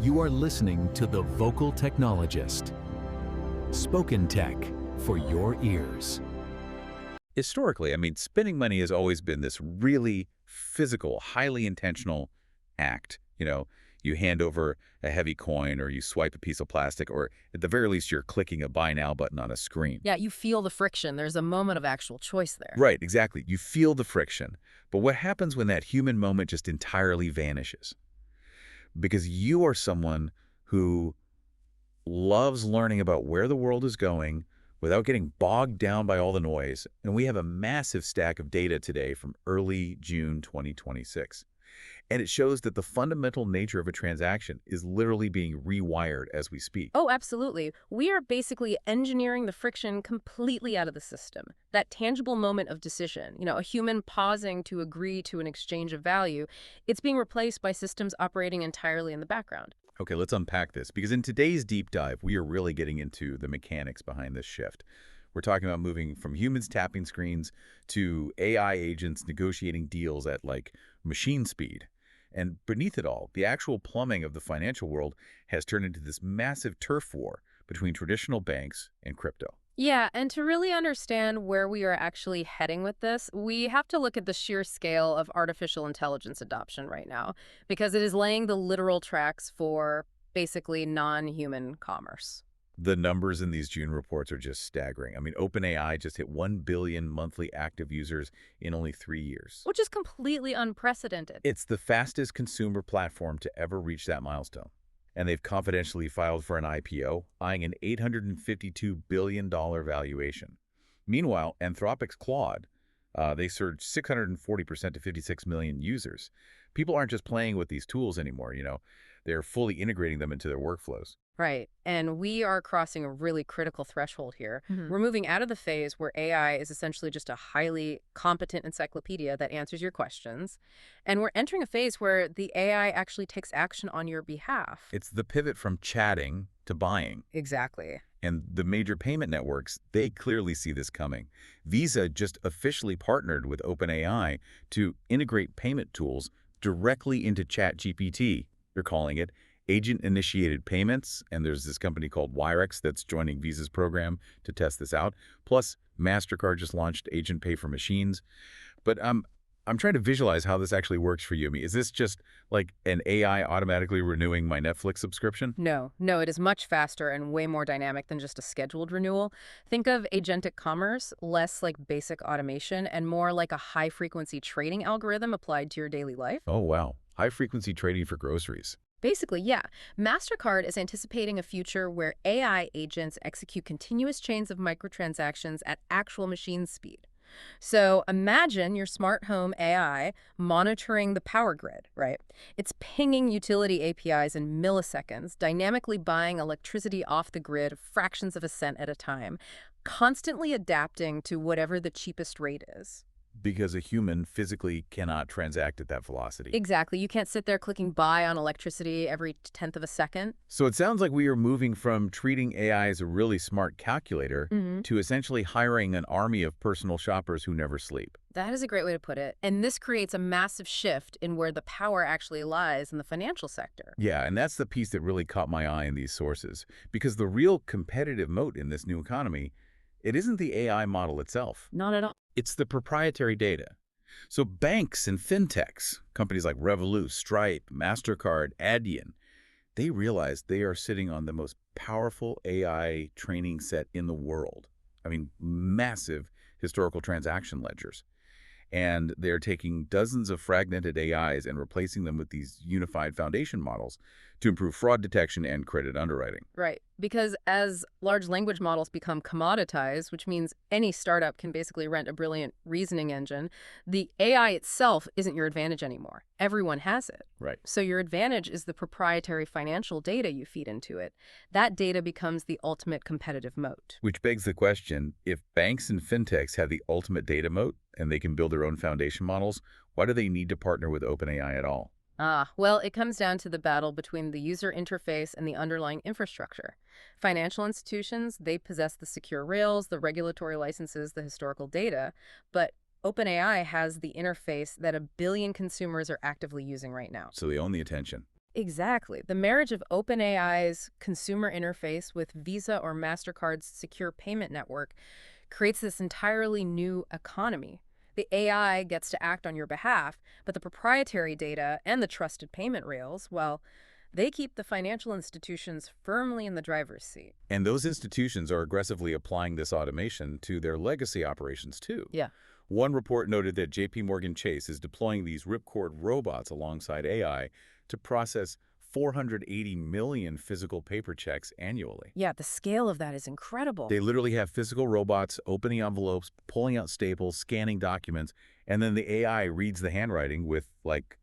You are listening to The Vocal Technologist. Spoken tech for your ears. Historically, spending money has always been this really physical, highly intentional act. You hand over a heavy coin or you swipe a piece of plastic, or at the very least, you're clicking a buy now button on a screen. Yeah, you feel the friction. There's a moment of actual choice there. Right, exactly. You feel the friction. But what happens when that human moment just entirely vanishes? Because you are someone who loves learning about where the world is going without getting bogged down by all the noise. And we have a massive stack of data today from early June 2026. And it shows that the fundamental nature of a transaction is literally being rewired as we speak. Oh, absolutely. We are basically engineering the friction completely out of the system. That tangible moment of decision, a human pausing to agree to an exchange of value, it's being replaced by systems operating entirely in the background. Okay, let's unpack this, because in today's deep dive, we are really getting into the mechanics behind this shift. We're talking about moving from humans tapping screens to AI agents negotiating deals at, machine speed. And beneath it all, the actual plumbing of the financial world has turned into this massive turf war between traditional banks and crypto. Yeah, and to really understand where we are actually heading with this, we have to look at the sheer scale of artificial intelligence adoption right now, because it is laying the literal tracks for basically non-human commerce. The numbers in these June reports are just staggering. OpenAI just hit 1 billion monthly active users in only 3 years. Which is completely unprecedented. It's the fastest consumer platform to ever reach that milestone. And they've confidentially filed for an IPO, eyeing an $852 billion valuation. Meanwhile, Anthropic's Claude, they surged 640% to 56 million users. People aren't just playing with these tools anymore, they're fully integrating them into their workflows. Right. And we are crossing a really critical threshold here. We're moving out of the phase where AI is essentially just a highly competent encyclopedia that answers your questions. And we're entering a phase where the AI actually takes action on your behalf. It's the pivot from chatting to buying. Exactly. And the major payment networks, they clearly see this coming. Visa just officially partnered with OpenAI to integrate payment tools directly into ChatGPT. They're calling it agent-initiated payments, and there's this company called Wirex that's joining Visa's program to test this out. Plus, MasterCard just launched Agent Pay for Machines. But I'm trying to visualize how this actually works for you. Is this just like an AI automatically renewing my Netflix subscription? No, it is much faster and way more dynamic than just a scheduled renewal. Think of agentic commerce, less like basic automation and more like a high-frequency trading algorithm applied to your daily life. Oh, wow. High-frequency trading for groceries. Basically, yeah. MasterCard is anticipating a future where AI agents execute continuous chains of microtransactions at actual machine speed. So imagine your smart home AI monitoring the power grid, right? It's pinging utility APIs in milliseconds, dynamically buying electricity off the grid fractions of a cent at a time, constantly adapting to whatever the cheapest rate is. Because a human physically cannot transact at that velocity. Exactly. You can't sit there clicking buy on electricity every tenth of a second. So it sounds like we are moving from treating AI as a really smart calculator to essentially hiring an army of personal shoppers who never sleep. That is a great way to put it. And this creates a massive shift in where the power actually lies in the financial sector. Yeah, and that's the piece that really caught my eye in these sources. Because the real competitive moat in this new economy, it isn't the AI model itself. Not at all. It's the proprietary data. So banks and fintechs, companies like Revolut, Stripe, MasterCard, Adyen, they realize they are sitting on the most powerful AI training set in the world. Massive historical transaction ledgers. And they're taking dozens of fragmented AIs and replacing them with these unified foundation models to improve fraud detection and credit underwriting. Right. Because as large language models become commoditized, which means any startup can basically rent a brilliant reasoning engine, the AI itself isn't your advantage anymore. Everyone has it. Right. So your advantage is the proprietary financial data you feed into it. That data becomes the ultimate competitive moat. Which begs the question, if banks and fintechs have the ultimate data moat and they can build their own foundation models, why do they need to partner with OpenAI at all? Well, it comes down to the battle between the user interface and the underlying infrastructure. Financial institutions, they possess the secure rails, the regulatory licenses, the historical data, but OpenAI has the interface that 1 billion consumers are actively using right now. So they own the attention. Exactly. The marriage of OpenAI's consumer interface with Visa or MasterCard's secure payment network creates this entirely new economy. The AI gets to act on your behalf, but the proprietary data and the trusted payment rails, well, they keep the financial institutions firmly in the driver's seat. And those institutions are aggressively applying this automation to their legacy operations too. Yeah. One report noted that JP Morgan Chase is deploying these ripcord robots alongside AI to process 480 million physical paper checks annually. Yeah, the scale of that is incredible. They literally have physical robots opening envelopes, pulling out staples, scanning documents, and then the AI reads the handwriting with like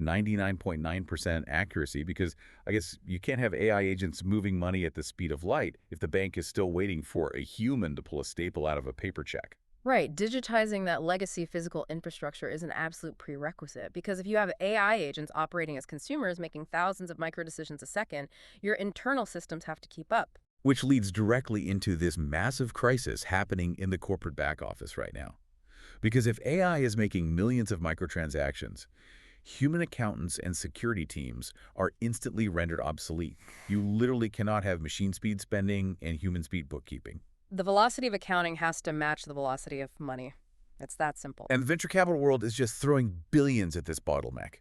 99.9% accuracy because I guess you can't have AI agents moving money at the speed of light if the bank is still waiting for a human to pull a staple out of a paper check. Right, digitizing that legacy physical infrastructure is an absolute prerequisite because if you have AI agents operating as consumers making thousands of micro decisions a second, your internal systems have to keep up. Which leads directly into this massive crisis happening in the corporate back office right now. Because if AI is making millions of microtransactions, human accountants and security teams are instantly rendered obsolete. You literally cannot have machine speed spending and human speed bookkeeping. The velocity of accounting has to match the velocity of money. It's that simple. And the venture capital world is just throwing billions at this bottleneck.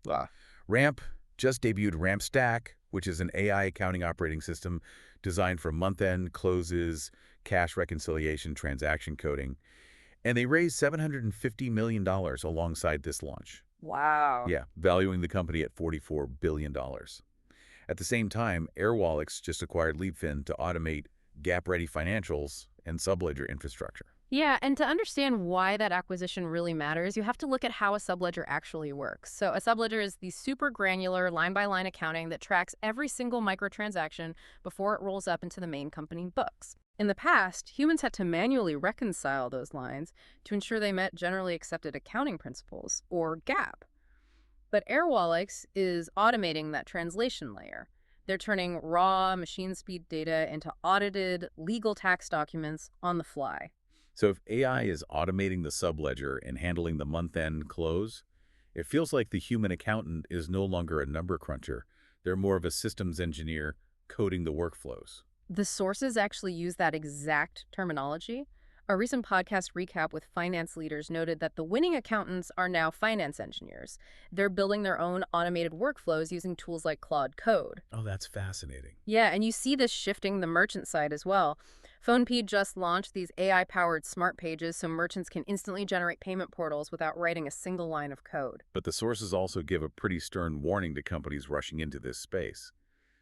Ramp just debuted Ramp Stack, which is an AI accounting operating system designed for month-end closes, cash reconciliation, transaction coding. And they raised $750 million alongside this launch. Wow. Yeah, valuing the company at $44 billion. At the same time, Airwallex just acquired Leapfin to automate GAAP-ready financials and subledger infrastructure. Yeah, and to understand why that acquisition really matters, you have to look at how a subledger actually works. So a subledger is the super granular line-by-line accounting that tracks every single microtransaction before it rolls up into the main company books. In the past, humans had to manually reconcile those lines to ensure they met generally accepted accounting principles, or GAAP. But Airwallex is automating that translation layer. They're turning raw machine speed data into audited legal tax documents on the fly. So if AI is automating the subledger and handling the month-end close, it feels like the human accountant is no longer a number cruncher. They're more of a systems engineer coding the workflows. The sources actually use that exact terminology. A recent podcast recap with finance leaders noted that the winning accountants are now finance engineers. They're building their own automated workflows using tools like Claude Code. Oh, that's fascinating. Yeah, and you see this shifting the merchant side as well. PhonePe just launched these AI-powered smart pages so merchants can instantly generate payment portals without writing a single line of code. But the sources also give a pretty stern warning to companies rushing into this space.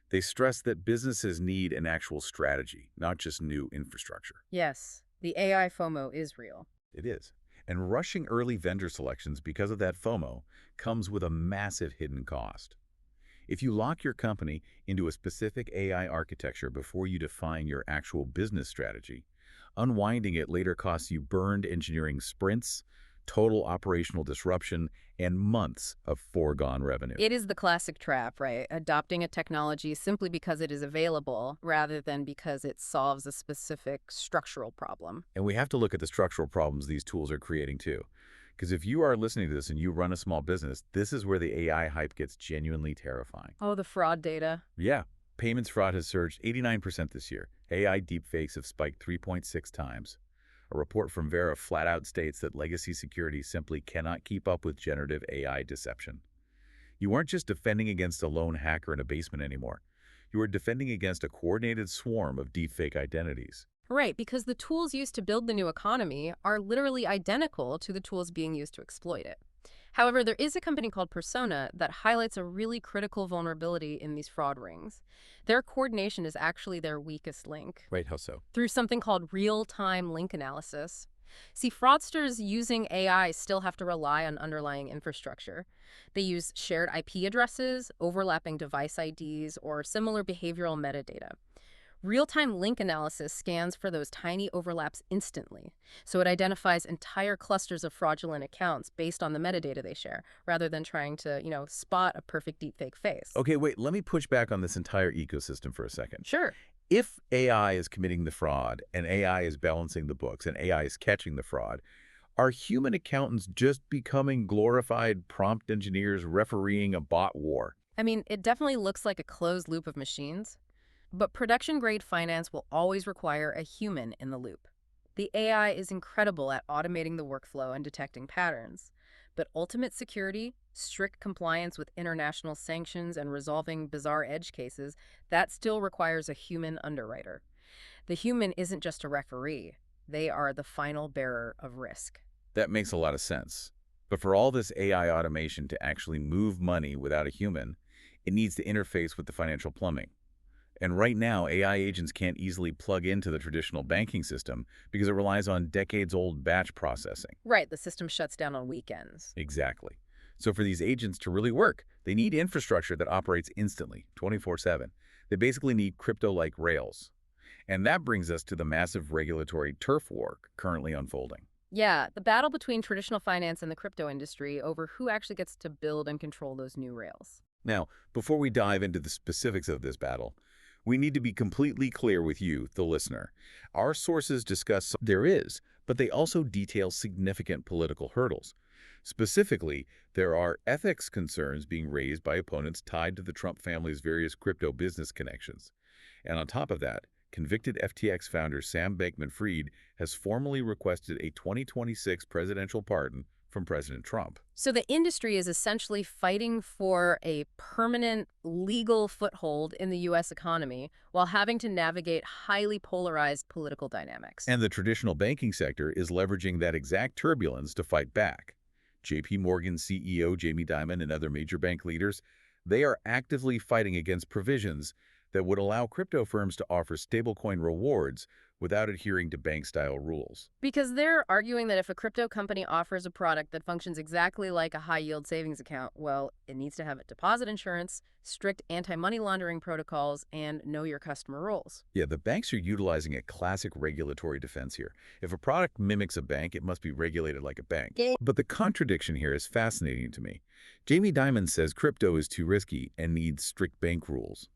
They stress that businesses need an actual strategy, not just new infrastructure. Yes, the AI FOMO is real. It is. And rushing early vendor selections because of that FOMO comes with a massive hidden cost. If you lock your company into a specific AI architecture before you define your actual business strategy, unwinding it later costs you burned engineering sprints, total operational disruption, and months of foregone revenue. It is the classic trap, right? Adopting a technology simply because it is available rather than because it solves a specific structural problem. And we have to look at the structural problems these tools are creating too. Because if you are listening to this and you run a small business, this is where the AI hype gets genuinely terrifying. Oh, the fraud data. Yeah, payments fraud has surged 89% this year. AI deepfakes have spiked 3.6 times. A report from Vera flat out states that legacy security simply cannot keep up with generative AI deception. You aren't just defending against a lone hacker in a basement anymore. You are defending against a coordinated swarm of deepfake identities. Right, because the tools used to build the new economy are literally identical to the tools being used to exploit it. However, there is a company called Persona that highlights a really critical vulnerability in these fraud rings. Their coordination is actually their weakest link. Right, how so? Through something called real-time link analysis. See, fraudsters using AI still have to rely on underlying infrastructure. They use shared IP addresses, overlapping device IDs, or similar behavioral metadata. Real-time link analysis scans for those tiny overlaps instantly, so it identifies entire clusters of fraudulent accounts based on the metadata they share, rather than trying to, spot a perfect deepfake face. Okay, wait, let me push back on this entire ecosystem for a second. Sure. If AI is committing the fraud, and AI is balancing the books, and AI is catching the fraud, are human accountants just becoming glorified prompt engineers refereeing a bot war? I mean, it definitely looks like a closed loop of machines, but production-grade finance will always require a human in the loop. The AI is incredible at automating the workflow and detecting patterns, but ultimate security, strict compliance with international sanctions, and resolving bizarre edge cases, that still requires a human underwriter. The human isn't just a referee. They are the final bearer of risk. That makes a lot of sense. But for all this AI automation to actually move money without a human, it needs to interface with the financial plumbing. And right now, AI agents can't easily plug into the traditional banking system because it relies on decades-old batch processing. Right, the system shuts down on weekends. Exactly. So for these agents to really work, they need infrastructure that operates instantly, 24/7. They basically need crypto-like rails. And that brings us to the massive regulatory turf war currently unfolding. Yeah, the battle between traditional finance and the crypto industry over who actually gets to build and control those new rails. Now, before we dive into the specifics of this battle, we need to be completely clear with you, the listener. Our sources discuss there is, but they also detail significant political hurdles. Specifically, there are ethics concerns being raised by opponents tied to the Trump family's various crypto business connections. And on top of that, convicted FTX founder Sam Bankman-Fried has formally requested a 2026 presidential pardon from President Trump. So the industry is essentially fighting for a permanent legal foothold in the U.S. economy while having to navigate highly polarized political dynamics. And the traditional banking sector is leveraging that exact turbulence to fight back. JP Morgan CEO Jamie Dimon and other major bank leaders, they are actively fighting against provisions that would allow crypto firms to offer stablecoin rewards without adhering to bank-style rules. Because they're arguing that if a crypto company offers a product that functions exactly like a high-yield savings account, well, it needs to have deposit insurance, strict anti-money laundering protocols, and know-your-customer rules. Yeah, the banks are utilizing a classic regulatory defense here. If a product mimics a bank, it must be regulated like a bank. But the contradiction here is fascinating to me. Jamie Dimon says crypto is too risky and needs strict bank rules.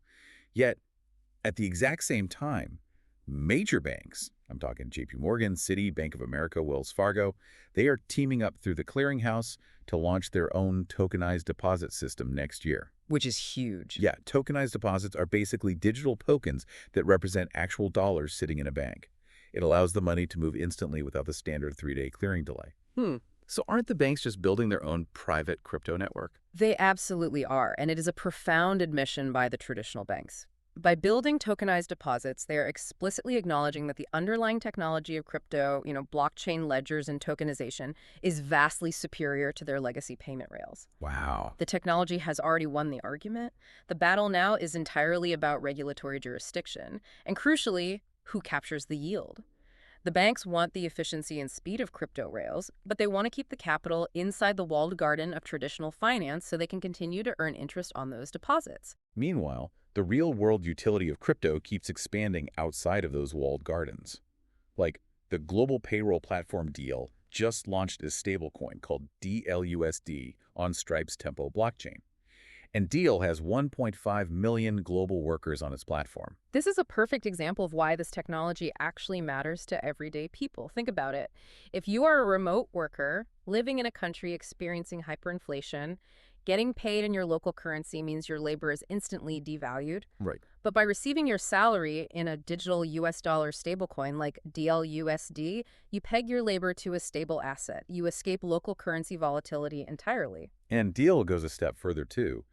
Yet, at the exact same time, major banks, I'm talking JP Morgan, Citi, Bank of America, Wells Fargo, they are teaming up through the clearinghouse to launch their own tokenized deposit system next year. Which is huge. Yeah, tokenized deposits are basically digital tokens that represent actual dollars sitting in a bank. It allows the money to move instantly without the standard 3-day clearing delay. So aren't the banks just building their own private crypto network? They absolutely are, and it is a profound admission by the traditional banks. By building tokenized deposits, they are explicitly acknowledging that the underlying technology of crypto, blockchain ledgers and tokenization, is vastly superior to their legacy payment rails. Wow. The technology has already won the argument. The battle now is entirely about regulatory jurisdiction, and crucially, who captures the yield. The banks want the efficiency and speed of crypto rails, but they want to keep the capital inside the walled garden of traditional finance so they can continue to earn interest on those deposits. Meanwhile, the real-world utility of crypto keeps expanding outside of those walled gardens. Like, the global payroll platform Deal just launched a stablecoin called DLUSD on Stripe's Tempo blockchain. And Deal has 1.5 million global workers on its platform. This is a perfect example of why this technology actually matters to everyday people. Think about it. If you are a remote worker living in a country experiencing hyperinflation, getting paid in your local currency means your labor is instantly devalued. Right. But by receiving your salary in a digital US dollar stablecoin like DLUSD, you peg your labor to a stable asset. You escape local currency volatility entirely. And Deal goes a step further, too.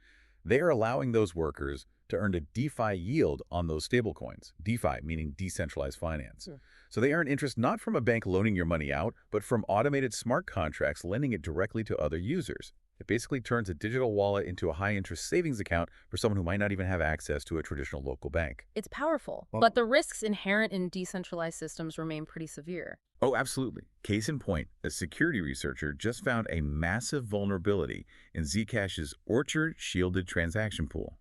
They are allowing those workers to earn a DeFi yield on those stablecoins. DeFi, meaning decentralized finance. So they earn interest not from a bank loaning your money out, but from automated smart contracts lending it directly to other users. It basically turns a digital wallet into a high-interest savings account for someone who might not even have access to a traditional local bank. It's powerful, but the risks inherent in decentralized systems remain pretty severe. Oh, absolutely. Case in point, a security researcher just found a massive vulnerability in Zcash's Orchard shielded transaction pool.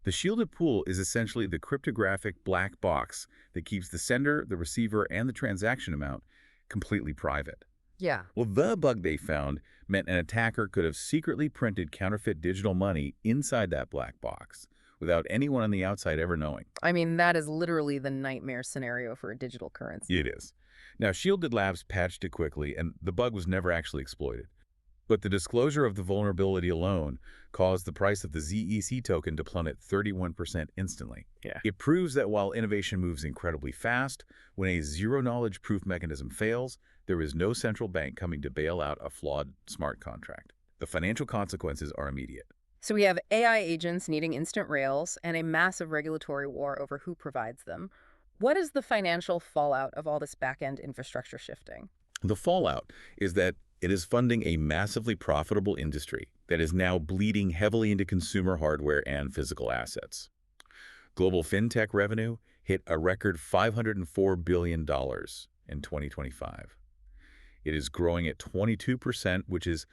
The shielded pool is essentially the cryptographic black box that keeps the sender, the receiver, and the transaction amount completely private. Yeah. Well, the bug they found meant an attacker could have secretly printed counterfeit digital money inside that black box without anyone on the outside ever knowing. I mean, that is literally the nightmare scenario for a digital currency. It is. Now, Shielded Labs patched it quickly, and the bug was never actually exploited. But the disclosure of the vulnerability alone caused the price of the ZEC token to plummet 31% instantly. Yeah. It proves that while innovation moves incredibly fast, when a zero-knowledge proof mechanism fails, there is no central bank coming to bail out a flawed smart contract. The financial consequences are immediate. So we have AI agents needing instant rails and a massive regulatory war over who provides them. What is the financial fallout of all this back-end infrastructure shifting? The fallout is that it is funding a massively profitable industry that is now bleeding heavily into consumer hardware and physical assets. Global fintech revenue hit a record $504 billion in 2025. It is growing at 22%, which is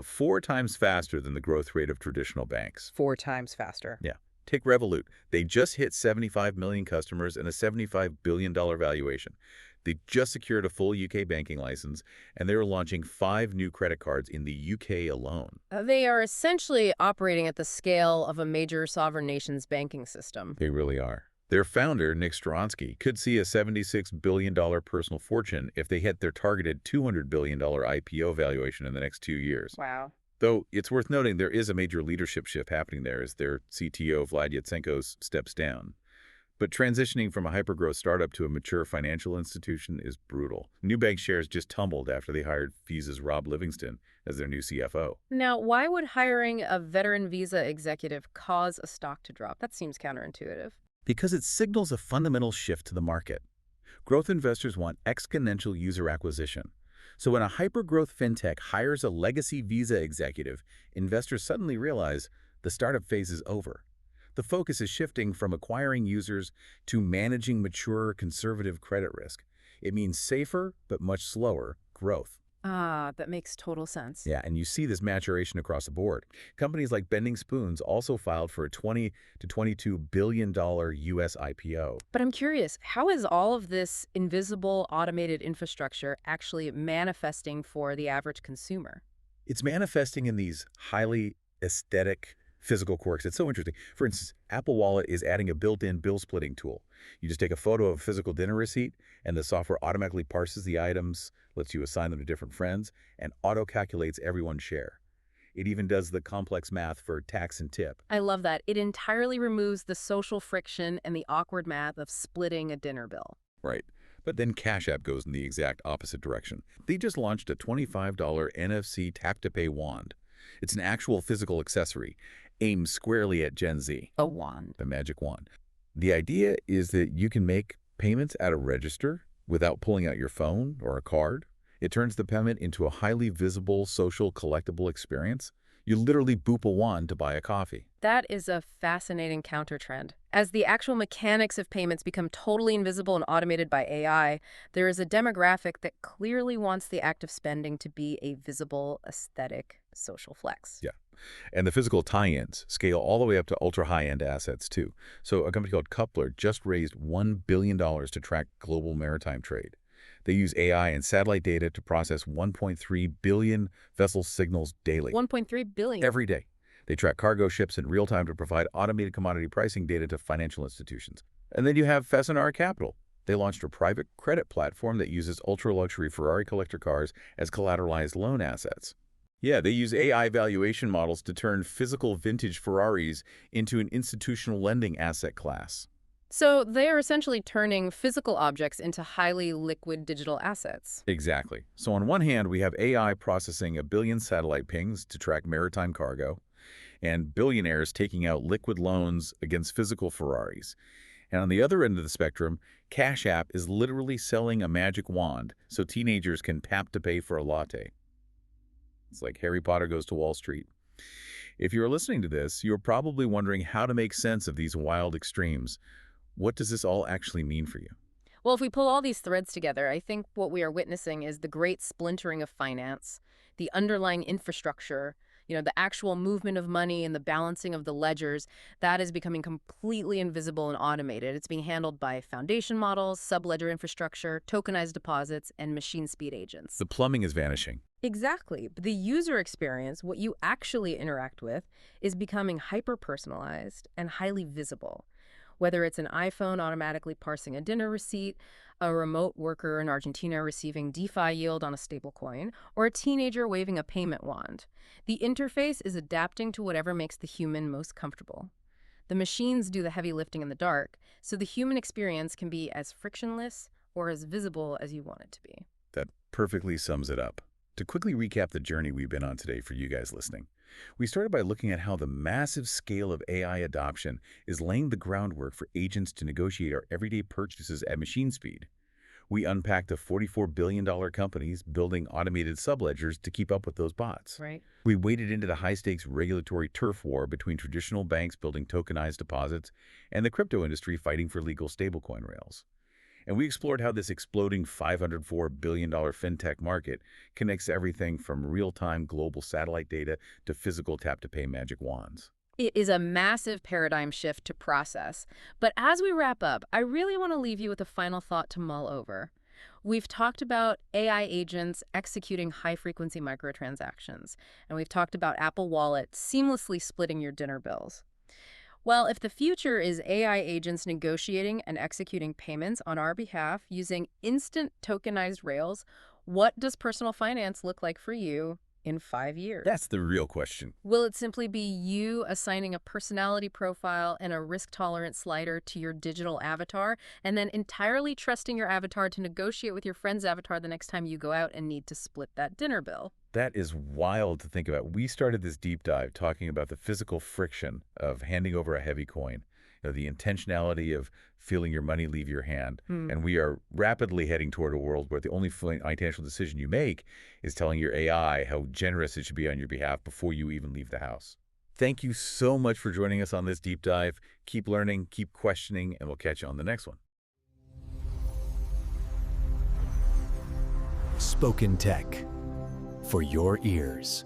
4 times faster than the growth rate of traditional banks. 4 times faster. Yeah. Take Revolut. They just hit 75 million customers and a $75 billion valuation. They just secured a full UK banking license, and they are launching 5 new credit cards in the UK alone. They are essentially operating at the scale of a major sovereign nation's banking system. They really are. Their founder, Nick Stronsky, could see a $76 billion personal fortune if they hit their targeted $200 billion IPO valuation in the next 2 years. Wow. Though it's worth noting there is a major leadership shift happening there as their CTO, Vlad Yatsenko, steps down. But transitioning from a hypergrowth startup to a mature financial institution is brutal. Nubank shares just tumbled after they hired Visa's Rob Livingston as their new CFO. Now, why would hiring a veteran Visa executive cause a stock to drop? That seems counterintuitive. Because it signals a fundamental shift to the market. Growth investors want exponential user acquisition. So when a hypergrowth fintech hires a legacy Visa executive, investors suddenly realize the startup phase is over. The focus is shifting from acquiring users to managing mature, conservative credit risk. It means safer, but much slower, growth. Ah, that makes total sense. Yeah, and you see this maturation across the board. Companies like Bending Spoons also filed for a $20 to $22 billion U.S. IPO. But I'm curious, how is all of this invisible automated infrastructure actually manifesting for the average consumer? It's manifesting in these highly aesthetic physical quirks. It's so interesting. For instance, Apple Wallet is adding a built-in bill splitting tool. You just take a photo of a physical dinner receipt, and the software automatically parses the items, lets you assign them to different friends, and auto-calculates everyone's share. It even does the complex math for tax and tip. I love that. It entirely removes the social friction and the awkward math of splitting a dinner bill. Right. But then Cash App goes in the exact opposite direction. They just launched a $25 NFC tap-to-pay wand. It's an actual physical accessory, aimed squarely at Gen Z. A wand. The magic wand. The idea is that you can make payments at a register without pulling out your phone or a card. It turns the payment into a highly visible, social, collectible experience. You literally boop a wand to buy a coffee. That is a fascinating countertrend. As the actual mechanics of payments become totally invisible and automated by AI, there is a demographic that clearly wants the act of spending to be a visible, aesthetic, social flex. Yeah. And the physical tie-ins scale all the way up to ultra-high-end assets, too. So a company called Coupler just raised $1 billion to track global maritime trade. They use AI and satellite data to process 1.3 billion vessel signals daily. 1.3 billion. Every day. They track cargo ships in real time to provide automated commodity pricing data to financial institutions. And then you have Fesenara Capital. They launched a private credit platform that uses ultra-luxury Ferrari collector cars as collateralized loan assets. Yeah, they use AI valuation models to turn physical vintage Ferraris into an institutional lending asset class. So they are essentially turning physical objects into highly liquid digital assets. Exactly. So on one hand, we have AI processing 1 billion satellite pings to track maritime cargo, and billionaires taking out liquid loans against physical Ferraris. And on the other end of the spectrum, Cash App is literally selling a magic wand so teenagers can tap to pay for a latte. It's like Harry Potter goes to Wall Street. If you're listening to this, you're probably wondering how to make sense of these wild extremes. What does this all actually mean for you? Well, if we pull all these threads together, I think what we are witnessing is the great splintering of finance, the underlying infrastructure, the actual movement of money and the balancing of the ledgers, that is becoming completely invisible and automated. It's being handled by foundation models, sub-ledger infrastructure, tokenized deposits, and machine speed agents. The plumbing is vanishing. Exactly. But the user experience, what you actually interact with, is becoming hyper-personalized and highly visible. Whether it's an iPhone automatically parsing a dinner receipt, a remote worker in Argentina receiving DeFi yield on a stablecoin, or a teenager waving a payment wand, the interface is adapting to whatever makes the human most comfortable. The machines do the heavy lifting in the dark, so the human experience can be as frictionless or as visible as you want it to be. That perfectly sums it up. To quickly recap the journey we've been on today for you guys listening, we started by looking at how the massive scale of AI adoption is laying the groundwork for agents to negotiate our everyday purchases at machine speed. We unpacked the $44 billion companies building automated subledgers to keep up with those bots. Right. We waded into the high-stakes regulatory turf war between traditional banks building tokenized deposits and the crypto industry fighting for legal stablecoin rails. And we explored how this exploding $504 billion fintech market connects everything from real-time global satellite data to physical tap-to-pay magic wands. It is a massive paradigm shift to process. But as we wrap up, I really want to leave you with a final thought to mull over. We've talked about AI agents executing high-frequency microtransactions, and we've talked about Apple Wallet seamlessly splitting your dinner bills. Well, if the future is AI agents negotiating and executing payments on our behalf using instant tokenized rails, what does personal finance look like for you in 5 years? That's the real question. Will it simply be you assigning a personality profile and a risk-tolerant slider to your digital avatar, and then entirely trusting your avatar to negotiate with your friend's avatar the next time you go out and need to split that dinner bill? That is wild to think about. We started this deep dive talking about the physical friction of handing over a heavy coin, the intentionality of feeling your money leave your hand. And we are rapidly heading toward a world where the only financial decision you make is telling your AI how generous it should be on your behalf before you even leave the house. Thank you so much for joining us on this deep dive. Keep learning, keep questioning, and we'll catch you on the next one. Spoken Tech, for your ears.